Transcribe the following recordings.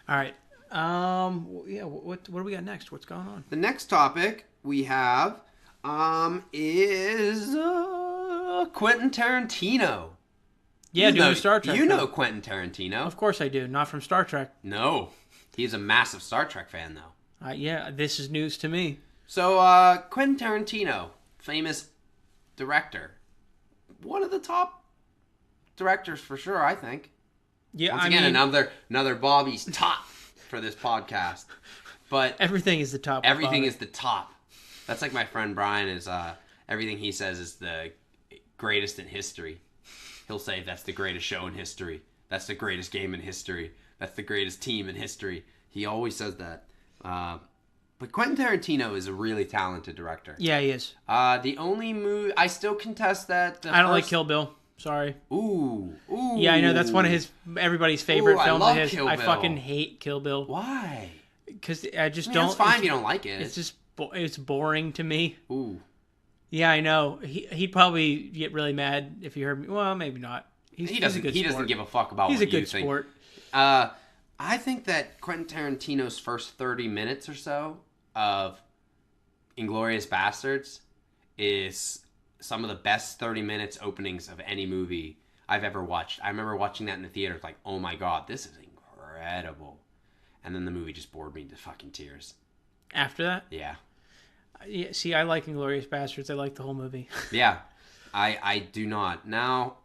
All right. Yeah. What do we got next? What's going on? The next topic we have is Quentin Tarantino. Yeah, doing a Star Trek. You know film. Quentin Tarantino. Of course I do. Not from Star Trek. No, he's a massive Star Trek fan though. Yeah, this is news to me. So Quentin Tarantino, famous director, one of the top directors for sure, I think. Yeah, Once again, another Bobby's top for this podcast. But everything is the top. Everything is the top. That's like my friend Brian is. Everything he says is the greatest in history. He'll say that's the greatest show in history. That's the greatest game in history. That's the greatest team in history. He always says that. But Quentin Tarantino is a really talented director. Yeah, he is. The only movie I still contest that. I don't like Kill Bill. Sorry. Ooh. Yeah, I know that's one of everybody's favorite films. I love Kill Bill. I fucking hate Kill Bill. Why? Because I just don't. It's fine if you don't like it. It's just it's boring to me. Ooh. Yeah, I know. He'd probably get really mad if he heard me. Well, maybe not. He doesn't give a fuck about what you think. He's a good sport. I think that Quentin Tarantino's first 30 minutes or so of Inglourious Bastards is some of the best 30 minutes openings of any movie I've ever watched. I remember watching that in the theater, like, oh my god, this is incredible. And then the movie just bored me to fucking tears. After that? Yeah. Yeah. See, I like Inglourious Bastards. I like the whole movie. Yeah. I do not. Now,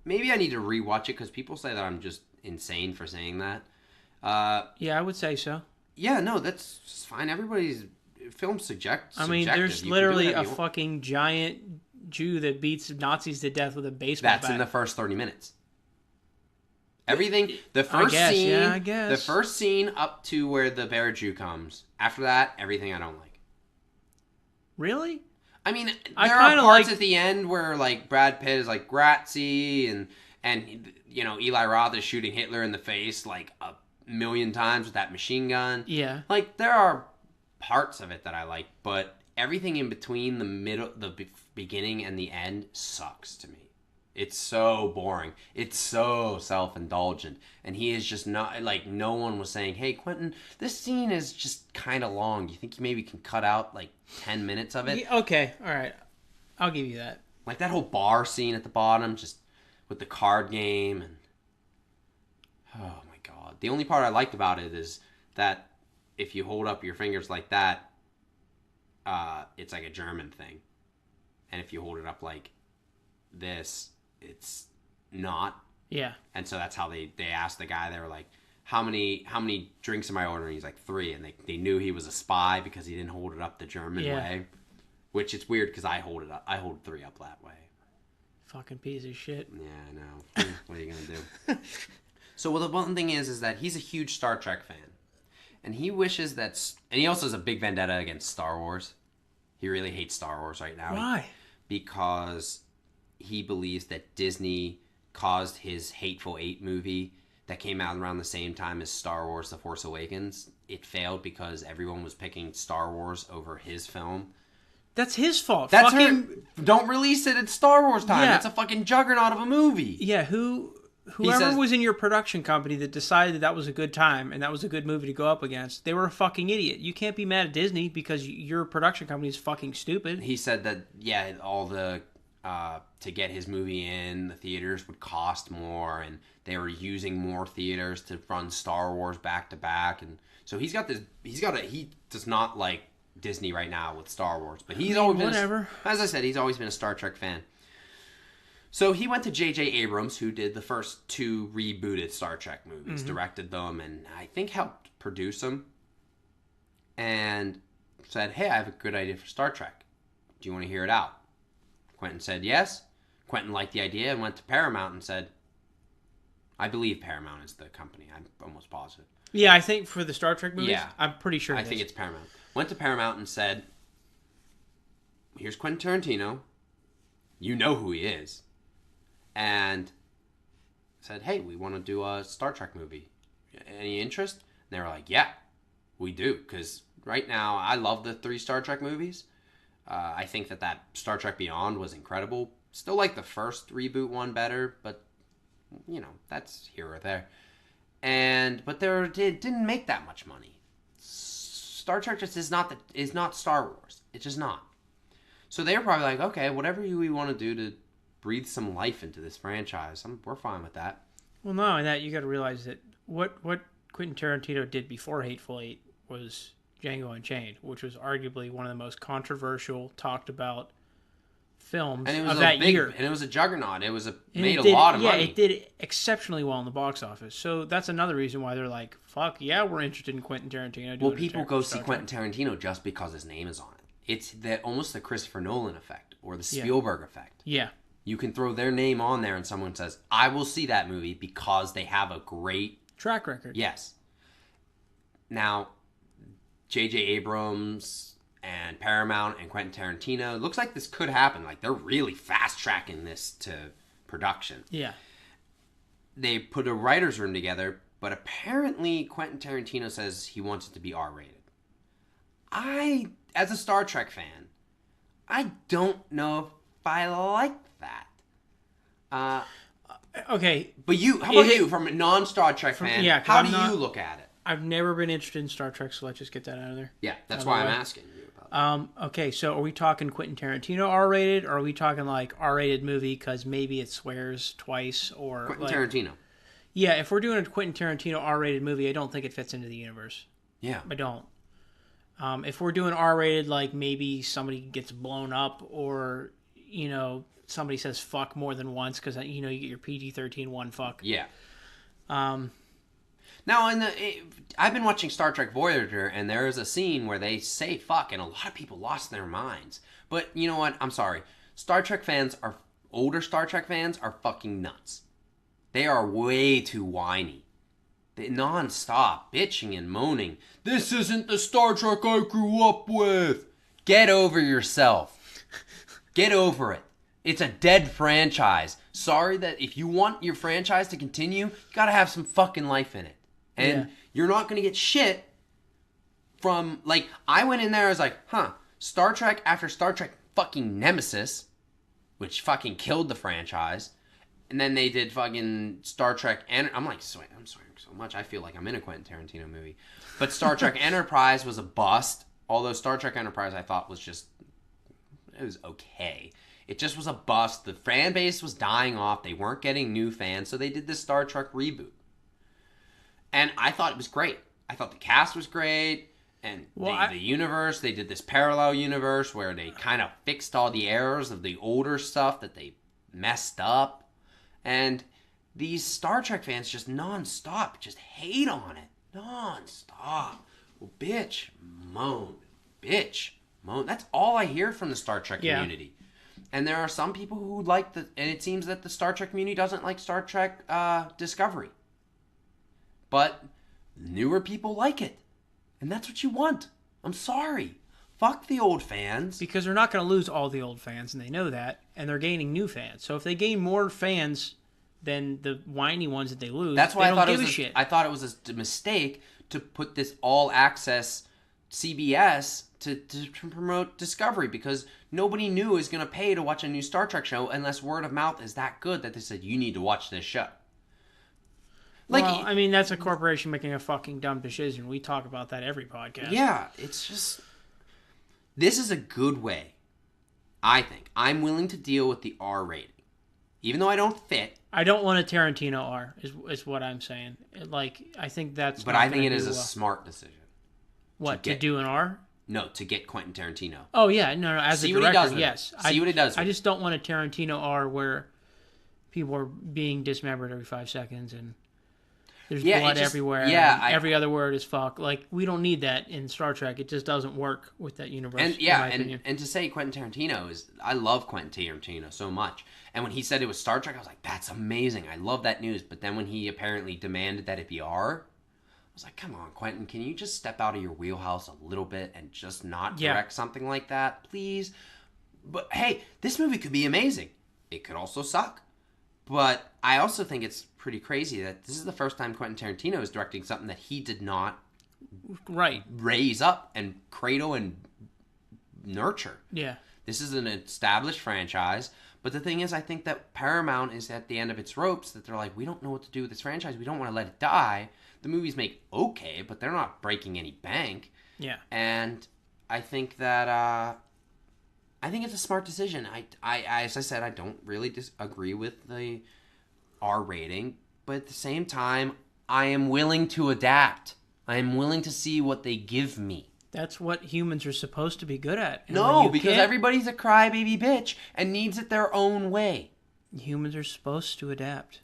maybe I need to rewatch it because people say that I'm just insane for saying that. Yeah, I would say so. Yeah, no, that's fine. Everybody's film's subjective. I mean, there's literally a fucking giant Jew that beats Nazis to death with a baseball bat. That's in the first 30 minutes. Everything, the first scene, I guess. The first scene up to where the bear Jew comes. After that, everything I don't like. Really? I mean, there are parts at the end where like Brad Pitt is like Grazie and you know Eli Roth is shooting Hitler in the face like a million times with that machine gun. Yeah. Like there are parts of it that I like, but everything in between the beginning and the end sucks to me. It's so boring. It's so self-indulgent. And he is just not, like, no one was saying, hey, Quentin, this scene is just kind of long. Do you think you maybe can cut out, like, 10 minutes of it? Yeah, okay, all right. I'll give you that. Like, that whole bar scene at the bottom, just with the card game. And oh, my God. The only part I liked about it is that if you hold up your fingers like that, it's like a German thing. And if you hold it up like this, it's not. Yeah. And so that's how they asked the guy. They were like, how many drinks am I ordering? He's like 3, and they knew he was a spy because he didn't hold it up the German way. Which it's weird because I hold 3 up that way. Fucking piece of shit. Yeah, I know. What are you gonna do? So the one thing is that he's a huge Star Trek fan, and he wishes that, and he also has a big vendetta against Star Wars. He really hates Star Wars right now. Why? Because he believes that Disney caused his Hateful Eight movie that came out around the same time as Star Wars The Force Awakens. It failed because everyone was picking Star Wars over his film. That's his fault. That's don't release it at Star Wars time. Yeah. That's a fucking juggernaut of a movie. Yeah, whoever was in your production company that decided that was a good time and that was a good movie to go up against, they were a fucking idiot. You can't be mad at Disney because your production company is fucking stupid. He said that, yeah, all the to get his movie in the theaters would cost more, and they were using more theaters to run Star Wars back to back, and so he does not like Disney right now with Star Wars, but he's always been as I said, he's always been a Star Trek fan. So he went to J.J. Abrams, who did the first 2 rebooted Star Trek movies, directed them, and I think helped produce them, and said, hey, I have a good idea for Star Trek. Do you want to hear it out? Quentin said yes. Quentin liked the idea and went to Paramount and said, I believe Paramount is the company. I'm almost positive. Yeah, I think for the Star Trek movies, yeah, I'm pretty sure I think it's Paramount. Went to Paramount and said, here's Quentin Tarantino. You know who he is. And said, hey, we want to do a Star Trek movie. Any interest? And they were like, yeah, we do. Because right now, I love the 3 Star Trek movies. I think that Star Trek Beyond was incredible. Still like the first reboot one better, but, you know, that's here or there. but it didn't make that much money. Star Trek just is not Star Wars. It's just not. So they were probably like, okay, whatever we want to do to breathe some life into this franchise, we're fine with that. Well, not only that, you got to realize that what Quentin Tarantino did before Hateful Eight was Django Unchained, which was arguably one of the most controversial, talked about films of that year. And it was a juggernaut. It made a lot of money. Yeah, it did exceptionally well in the box office. So that's another reason why they're like, fuck yeah, we're interested in Quentin Tarantino. Well, people go see Quentin Tarantino just because his name is on it. It's almost the Christopher Nolan effect or the Spielberg effect. Yeah. You can throw their name on there and someone says, I will see that movie because they have a great track record. Yes. Now, J.J. Abrams and Paramount and Quentin Tarantino, it looks like this could happen. Like, they're really fast-tracking this to production. Yeah. They put a writer's room together, but apparently Quentin Tarantino says he wants it to be R-rated. As a Star Trek fan, I don't know if I like that. Okay. But how about you, from a non-Star Trek fan, how do you look at it? I've never been interested in Star Trek, so let's just get that out of there. Yeah, that's why I'm asking you about it. Okay, so are we talking Quentin Tarantino R-rated, or are we talking like R-rated movie because maybe it swears twice, or Quentin Tarantino? Yeah, if we're doing a Quentin Tarantino R-rated movie, I don't think it fits into the universe. Yeah. I don't. If we're doing R-rated, like maybe somebody gets blown up, or, somebody says fuck more than once because, you get your PG-13 one fuck. Yeah. Now, I've been watching Star Trek Voyager, and there is a scene where they say fuck, and a lot of people lost their minds. But you know what? I'm sorry. Older Star Trek fans are fucking nuts. They are way too whiny. They non-stop bitching and moaning. This isn't the Star Trek I grew up with. Get over yourself. Get over it. It's a dead franchise. Sorry that if you want your franchise to continue, you gotta have some fucking life in it. And you're not gonna get shit from, like, I went in there, I was like, Star Trek after Star Trek fucking Nemesis, which fucking killed the franchise. And then they did fucking Star Trek, and I'm like, I'm swearing so much, I feel like I'm in a Quentin Tarantino movie. But Star Trek Enterprise was a bust, although Star Trek Enterprise I thought it was okay. It just was a bust. The fan base was dying off. They weren't getting new fans, so they did this Star Trek reboot. And I thought it was great. I thought the cast was great, and the universe, they did this parallel universe where they kind of fixed all the errors of the older stuff that they messed up. And these Star Trek fans just non-stop just hate on it. Non-stop. Well, bitch, moan. Bitch, moan. That's all I hear from the Star Trek community. And there are some people who like and it seems that the Star Trek community doesn't like Star Trek Discovery. But newer people like it. And that's what you want. I'm sorry. Fuck the old fans. Because they're not going to lose all the old fans, and they know that, and they're gaining new fans. So if they gain more fans than the whiny ones that they lose, that's why they don't give a shit. I thought it was a mistake to put this all-access CBS to promote Discovery, because nobody new is going to pay to watch a new Star Trek show unless word of mouth is that good that they said, you need to watch this show. Well, I mean, that's a corporation making a fucking dumb decision. We talk about that every podcast. Yeah, it's just... This is a good way, I think. I'm willing to deal with the R rating. Even though I don't fit. I don't want a Tarantino R, is what I'm saying. I think that's... But I think it is a smart decision. What, to do an R? No, to get Quentin Tarantino. Oh, yeah, no, as a director, yes. See what he does. I just don't want a Tarantino R where people are being dismembered every 5 seconds and... There's blood everywhere. Yeah, every other word is fuck. Like, we don't need that in Star Trek. It just doesn't work with that universe. And to say Quentin Tarantino I love Quentin Tarantino so much. And when he said it was Star Trek, I was like, that's amazing. I love that news. But then when he apparently demanded that it be R, I was like, come on, Quentin, can you just step out of your wheelhouse a little bit and just not direct something like that, please? But hey, this movie could be amazing. It could also suck. But I also think it's pretty crazy that this is the first time Quentin Tarantino is directing something that he did not raise up and cradle and nurture. Yeah. This is an established franchise. But the thing is, I think that Paramount is at the end of its ropes, that they're like, we don't know what to do with this franchise. We don't want to let it die. The movies make okay, but they're not breaking any bank. Yeah. And I think that, I think it's a smart decision. I as I said, I don't really disagree with the R rating, but at the same time, I am willing to adapt. I am willing to see what they give me. That's what humans are supposed to be good at. And no, because everybody's a crybaby bitch and needs it their own way. Humans are supposed to adapt.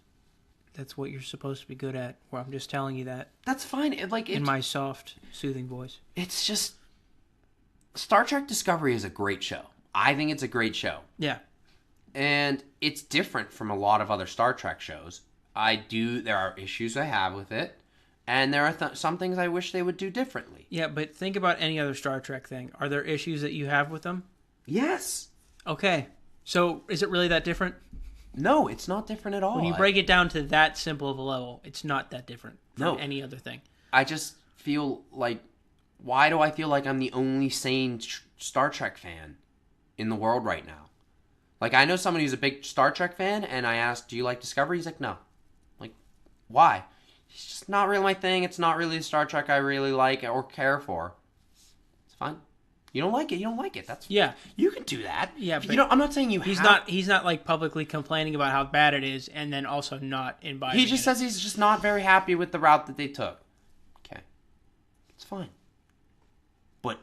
That's what you're supposed to be good at. Well, I'm just telling you that. That's fine. In my soft, soothing voice. It's just... Star Trek Discovery is a great show. I think it's a great show. Yeah. And it's different from a lot of other Star Trek shows. There are issues I have with it. And there are some things I wish they would do differently. Yeah, but think about any other Star Trek thing. Are there issues that you have with them? Yes. Okay. So, is it really that different? No, it's not different at all. When you break it down to that simple of a level, it's not that different from any other thing. I just feel like, why do I feel like I'm the only sane Star Trek fan in the world right now? Like, I know somebody who's a big Star Trek fan, and I asked, do you like Discovery? He's like, no. Like, why? It's just not really my thing. It's not really a Star Trek I really like or care for. It's fine. You don't like it. You don't like it. That's You can do that. Yeah, but I'm not saying he's not like publicly complaining about how bad it is, and then also not imbibing. He just says he's just not very happy with the route that they took. Okay, it's fine. But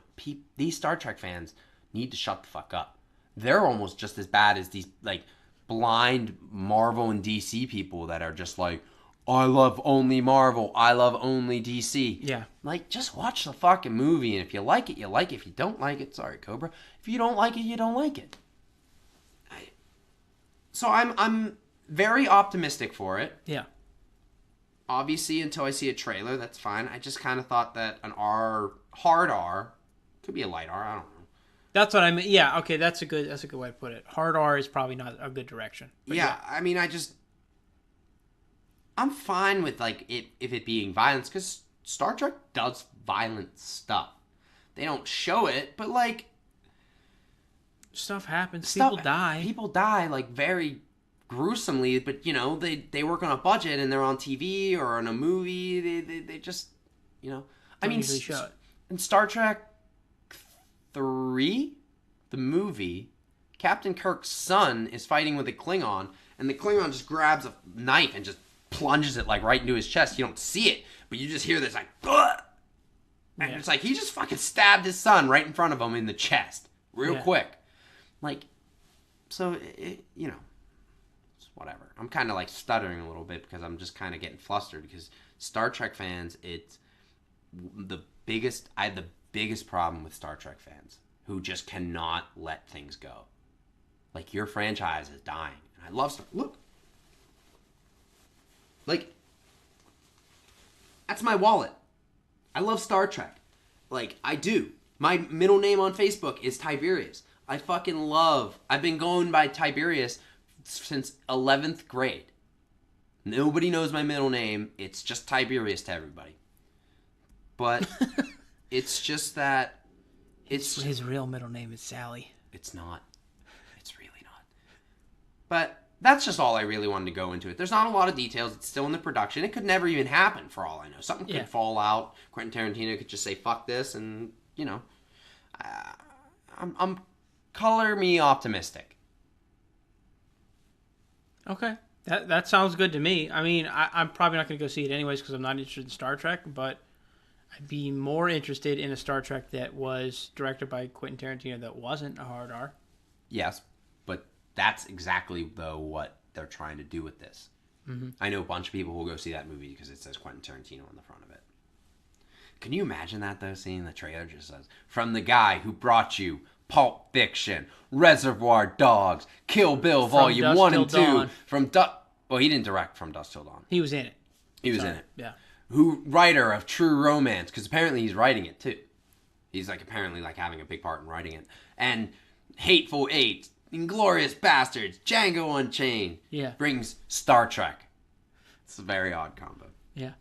these Star Trek fans need to shut the fuck up. They're almost just as bad as these like blind Marvel and DC people that are just like, I love only Marvel. I love only DC. Yeah. Like, just watch the fucking movie, and if you like it, you like it. If you don't like it, sorry, Cobra. If you don't like it, you don't like it. So I'm very optimistic for it. Yeah. Obviously, until I see a trailer, that's fine. I just kind of thought that an hard R, could be a light R, I don't know. That's what I mean. Yeah, okay, that's a good way to put it. Hard R is probably not a good direction. Yeah, I mean, I'm fine with, like, if it being violence, because Star Trek does violent stuff. They don't show it, but, like... Stuff happens. People die. People die, like, very gruesomely, but, you know, they work on a budget, and they're on TV or in a movie. They just, you know... Don't usually show it. In Star Trek 3, the movie, Captain Kirk's son is fighting with a Klingon, and the Klingon just grabs a knife and just plunges it like right into his chest. You don't see it, but you just hear this like, ugh! And it's like he just fucking stabbed his son right in front of him in the chest, real quick. Like, so you know, it's whatever. I'm kind of like stuttering a little bit because I'm just kind of getting flustered because Star Trek fans, it's I have the biggest problem with Star Trek fans who just cannot let things go. Like, your franchise is dying, and I love Star. Look. Like, that's my wallet. I love Star Trek. Like, I do. My middle name on Facebook is Tiberius. I've been going by Tiberius since 11th grade. Nobody knows my middle name. It's just Tiberius to everybody. But it's just that his real middle name is Sally. It's not. It's really not. But that's just all I really wanted to go into it. There's not a lot of details. It's still in the production. It could never even happen for all I know. Something could fall out. Quentin Tarantino could just say, fuck this, and, you know. I'm color me optimistic. Okay. That sounds good to me. I mean, I'm probably not going to go see it anyways because I'm not interested in Star Trek, but I'd be more interested in a Star Trek that was directed by Quentin Tarantino that wasn't a hard R. Yes, but that's exactly, though, what they're trying to do with this. Mm-hmm. I know a bunch of people who will go see that movie because it says Quentin Tarantino on the front of it. Can you imagine that, though, seeing the trailer just says, from the guy who brought you Pulp Fiction, Reservoir Dogs, Kill Bill Volume 1 and 2, well, he didn't direct From Dusk Till Dawn. He was in it. He was in it. Yeah. Writer of True Romance, because apparently he's writing it, too. He's, like, apparently, like, having a big part in writing it. And Hateful Eight, Inglourious Bastards, Django Unchained. Yeah. Brings Star Trek. It's a very odd combo. Yeah.